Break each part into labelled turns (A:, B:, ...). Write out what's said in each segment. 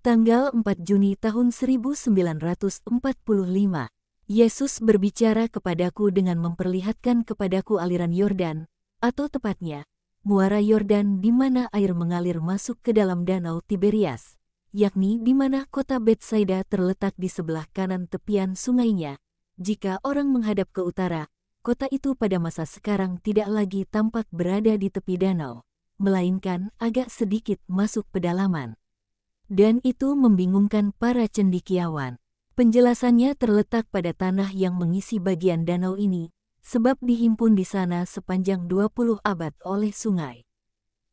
A: Tanggal 4 Juni tahun 1945, Yesus berbicara kepadaku dengan memperlihatkan kepadaku aliran Yordan, atau tepatnya, muara Yordan di mana air mengalir masuk ke dalam danau Tiberias, yakni di mana kota Betsaida terletak di sebelah kanan tepian sungainya. Jika orang menghadap ke utara, kota itu pada masa sekarang tidak lagi tampak berada di tepi danau, melainkan agak sedikit masuk pedalaman. Dan itu membingungkan para cendekiawan. Penjelasannya terletak pada tanah yang mengisi bagian danau ini, sebab dihimpun di sana sepanjang 20 abad oleh sungai.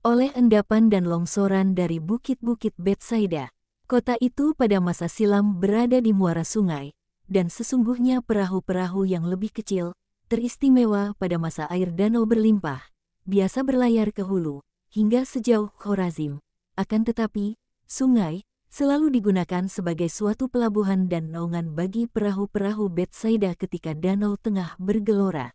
A: Oleh endapan dan longsoran dari bukit-bukit Betsaida, kota itu pada masa silam berada di muara sungai, dan sesungguhnya perahu-perahu yang lebih kecil, teristimewa pada masa air danau berlimpah, biasa berlayar ke hulu, hingga sejauh Khorazim. Akan tetapi, sungai selalu digunakan sebagai suatu pelabuhan dan naungan bagi perahu-perahu Betsaida ketika danau tengah bergelora.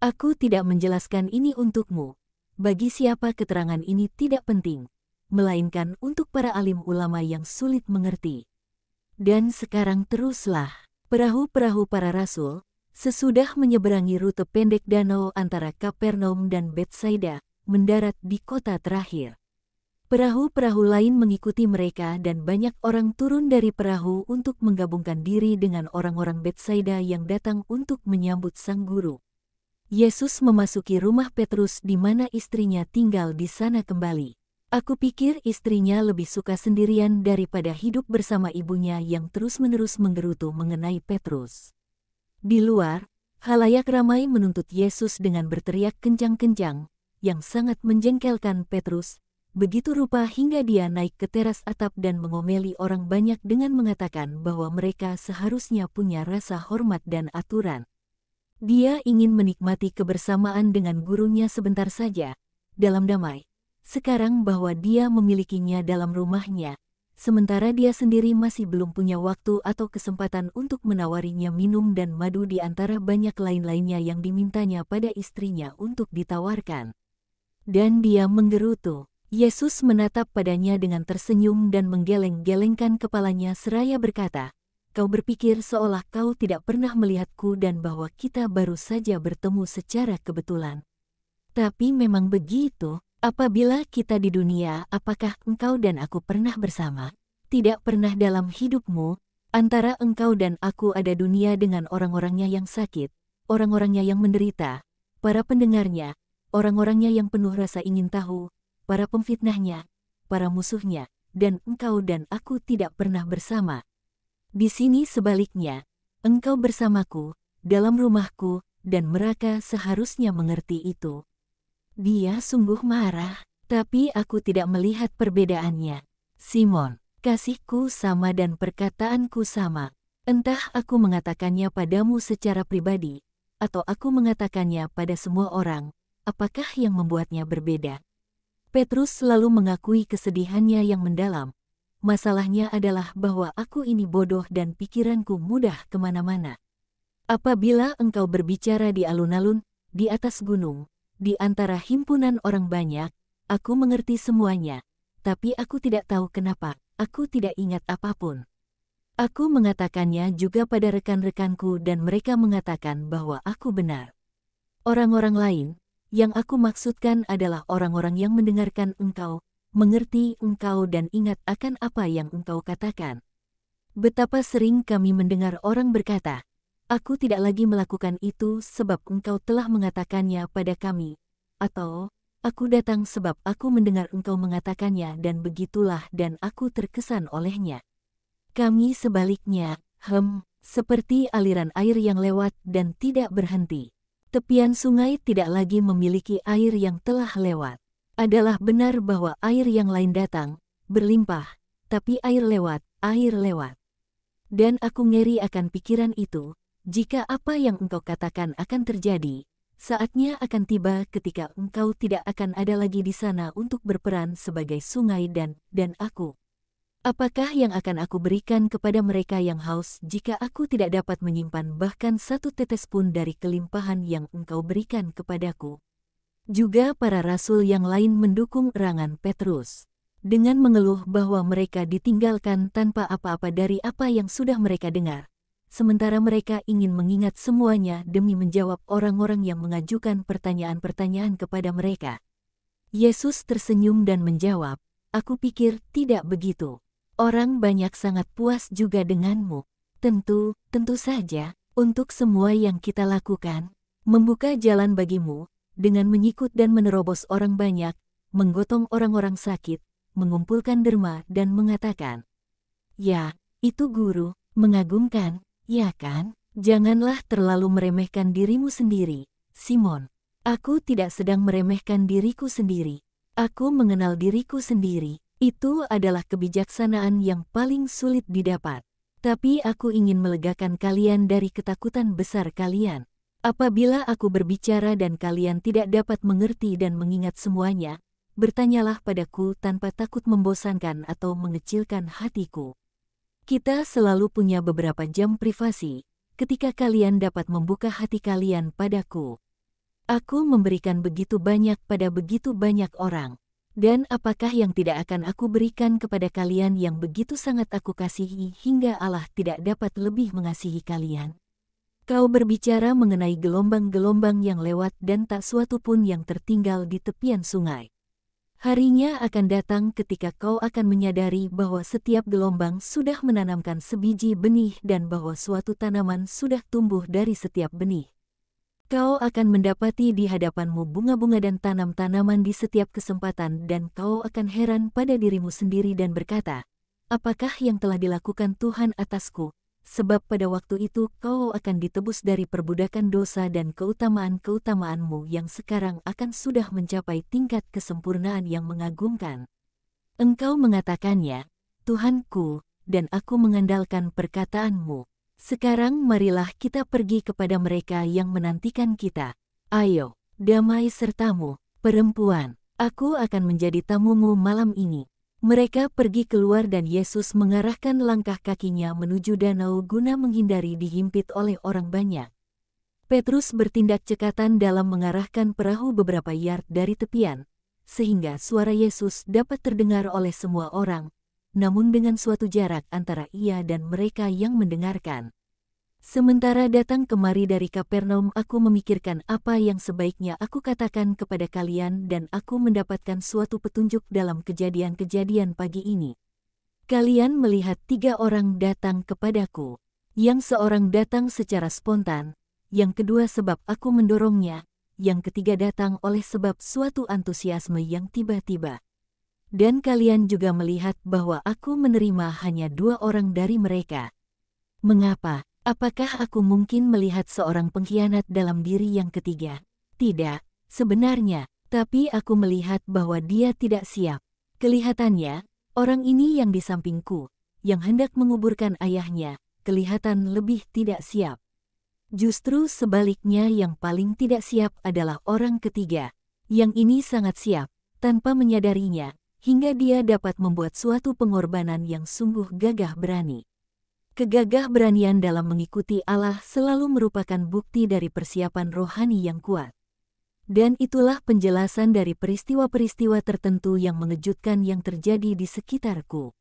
A: Aku tidak menjelaskan ini untukmu. Bagi siapa keterangan ini tidak penting, melainkan untuk para alim ulama yang sulit mengerti. Dan sekarang teruslah, perahu-perahu para rasul, sesudah menyeberangi rute pendek danau antara Kapernaum dan Betsaida, mendarat di kota terakhir. Perahu-perahu lain mengikuti mereka dan banyak orang turun dari perahu untuk menggabungkan diri dengan orang-orang Betsaida yang datang untuk menyambut sang guru. Yesus memasuki rumah Petrus di mana istrinya tinggal di sana kembali. Aku pikir istrinya lebih suka sendirian daripada hidup bersama ibunya yang terus-menerus menggerutu mengenai Petrus. Di luar, khalayak ramai menuntut Yesus dengan berteriak kencang-kencang, yang sangat menjengkelkan Petrus. Begitu rupa hingga dia naik ke teras atap dan mengomeli orang banyak dengan mengatakan bahwa mereka seharusnya punya rasa hormat dan aturan. Dia ingin menikmati kebersamaan dengan gurunya sebentar saja, dalam damai. Sekarang bahwa dia memilikinya dalam rumahnya, sementara dia sendiri masih belum punya waktu atau kesempatan untuk menawarinya minum dan madu di antara banyak lain-lainnya yang dimintanya pada istrinya untuk ditawarkan. Dan dia menggerutu. Yesus menatap padanya dengan tersenyum dan menggeleng-gelengkan kepalanya seraya berkata, "Kau berpikir seolah kau tidak pernah melihatku dan bahwa kita baru saja bertemu secara kebetulan. Tapi memang begitu, apabila kita di dunia, apakah engkau dan aku pernah bersama? Tidak pernah dalam hidupmu, antara engkau dan aku ada dunia dengan orang-orangnya yang sakit, orang-orangnya yang menderita, para pendengarnya, orang-orangnya yang penuh rasa ingin tahu, para pemfitnahnya, para musuhnya, dan engkau dan aku tidak pernah bersama. Di sini sebaliknya, engkau bersamaku, dalam rumahku, dan mereka seharusnya mengerti itu." Dia sungguh marah, tapi aku tidak melihat perbedaannya. Simon, kasihku sama dan perkataanku sama. Entah aku mengatakannya padamu secara pribadi, atau aku mengatakannya pada semua orang, apakah yang membuatnya berbeda? Petrus selalu mengakui kesedihannya yang mendalam. Masalahnya adalah bahwa aku ini bodoh dan pikiranku mudah kemana-mana. Apabila engkau berbicara di alun-alun, di atas gunung, di antara himpunan orang banyak, aku mengerti semuanya, tapi aku tidak tahu kenapa, aku tidak ingat apapun. Aku mengatakannya juga pada rekan-rekanku dan mereka mengatakan bahwa aku benar. Orang-orang lain, yang aku maksudkan adalah orang-orang yang mendengarkan engkau, mengerti engkau dan ingat akan apa yang engkau katakan. Betapa sering kami mendengar orang berkata, "Aku tidak lagi melakukan itu sebab engkau telah mengatakannya pada kami," atau "Aku datang sebab aku mendengar engkau mengatakannya dan begitulah dan aku terkesan olehnya." Kami sebaliknya, seperti aliran air yang lewat dan tidak berhenti. Tepian sungai tidak lagi memiliki air yang telah lewat. Adalah benar bahwa air yang lain datang, berlimpah, tapi air lewat, air lewat. Dan aku ngeri akan pikiran itu, jika apa yang engkau katakan akan terjadi, saatnya akan tiba ketika engkau tidak akan ada lagi di sana untuk berperan sebagai sungai dan aku. Apakah yang akan aku berikan kepada mereka yang haus jika aku tidak dapat menyimpan bahkan satu tetes pun dari kelimpahan yang engkau berikan kepadaku? Juga para rasul yang lain mendukung erangan Petrus. dengan mengeluh bahwa mereka ditinggalkan tanpa apa-apa dari apa yang sudah mereka dengar. Sementara mereka ingin mengingat semuanya demi menjawab orang-orang yang mengajukan pertanyaan-pertanyaan kepada mereka. Yesus tersenyum dan menjawab, "Aku pikir tidak begitu. Orang banyak sangat puas juga denganmu. Tentu saja, untuk semua yang kita lakukan, membuka jalan bagimu, dengan menyikut dan menerobos orang banyak, menggotong orang-orang sakit, mengumpulkan derma dan mengatakan, 'Ya, itu Guru, mengagumkan.' Ya kan? Janganlah terlalu meremehkan dirimu sendiri, Simon. Aku tidak sedang meremehkan diriku sendiri. Aku mengenal diriku sendiri. Itu adalah kebijaksanaan yang paling sulit didapat. Tapi aku ingin melegakan kalian dari ketakutan besar kalian. Apabila aku berbicara dan kalian tidak dapat mengerti dan mengingat semuanya, bertanyalah padaku tanpa takut membosankan atau mengecilkan hatiku. Kita selalu punya beberapa jam privasi, ketika kalian dapat membuka hati kalian padaku. Aku memberikan begitu banyak pada begitu banyak orang, dan apakah yang tidak akan aku berikan kepada kalian yang begitu sangat aku kasihi hingga Allah tidak dapat lebih mengasihi kalian? Kau berbicara mengenai gelombang-gelombang yang lewat dan tak suatu pun yang tertinggal di tepian sungai. Harinya akan datang ketika kau akan menyadari bahwa setiap gelombang sudah menanamkan sebiji benih dan bahwa suatu tanaman sudah tumbuh dari setiap benih. Kau akan mendapati di hadapanmu bunga-bunga dan tanam-tanaman di setiap kesempatan dan kau akan heran pada dirimu sendiri dan berkata, apakah yang telah dilakukan Tuhan atasku? Sebab pada waktu itu kau akan ditebus dari perbudakan dosa dan keutamaan-keutamaanmu yang sekarang akan sudah mencapai tingkat kesempurnaan yang mengagumkan. Engkau mengatakannya, Tuhanku, dan aku mengandalkan perkataanmu. Sekarang marilah kita pergi kepada mereka yang menantikan kita. Ayo, damai sertamu, perempuan, aku akan menjadi tamumu malam ini. Mereka pergi keluar dan Yesus mengarahkan langkah kakinya menuju danau guna menghindari dihimpit oleh orang banyak. Petrus bertindak cekatan dalam mengarahkan perahu beberapa yard dari tepian, sehingga suara Yesus dapat terdengar oleh semua orang, namun dengan suatu jarak antara ia dan mereka yang mendengarkan. Sementara datang kemari dari Kapernaum aku memikirkan apa yang sebaiknya aku katakan kepada kalian dan aku mendapatkan suatu petunjuk dalam kejadian-kejadian pagi ini. Kalian melihat 3 orang datang kepadaku. Yang seorang datang secara spontan, yang kedua sebab aku mendorongnya, yang ketiga datang oleh sebab suatu antusiasme yang tiba-tiba. Dan kalian juga melihat bahwa aku menerima hanya 2 orang dari mereka. Mengapa? Apakah aku mungkin melihat seorang pengkhianat dalam diri yang ketiga? Tidak, sebenarnya, tapi aku melihat bahwa dia tidak siap. Kelihatannya, orang ini yang di sampingku, yang hendak menguburkan ayahnya, kelihatan lebih tidak siap. Justru sebaliknya yang paling tidak siap adalah orang ketiga. Yang ini sangat siap, tanpa menyadarinya, hingga dia dapat membuat suatu pengorbanan yang sungguh gagah berani. Kegagah beranian dalam mengikuti Allah selalu merupakan bukti dari persiapan rohani yang kuat. Dan itulah penjelasan dari peristiwa-peristiwa tertentu yang mengejutkan yang terjadi di sekitarku.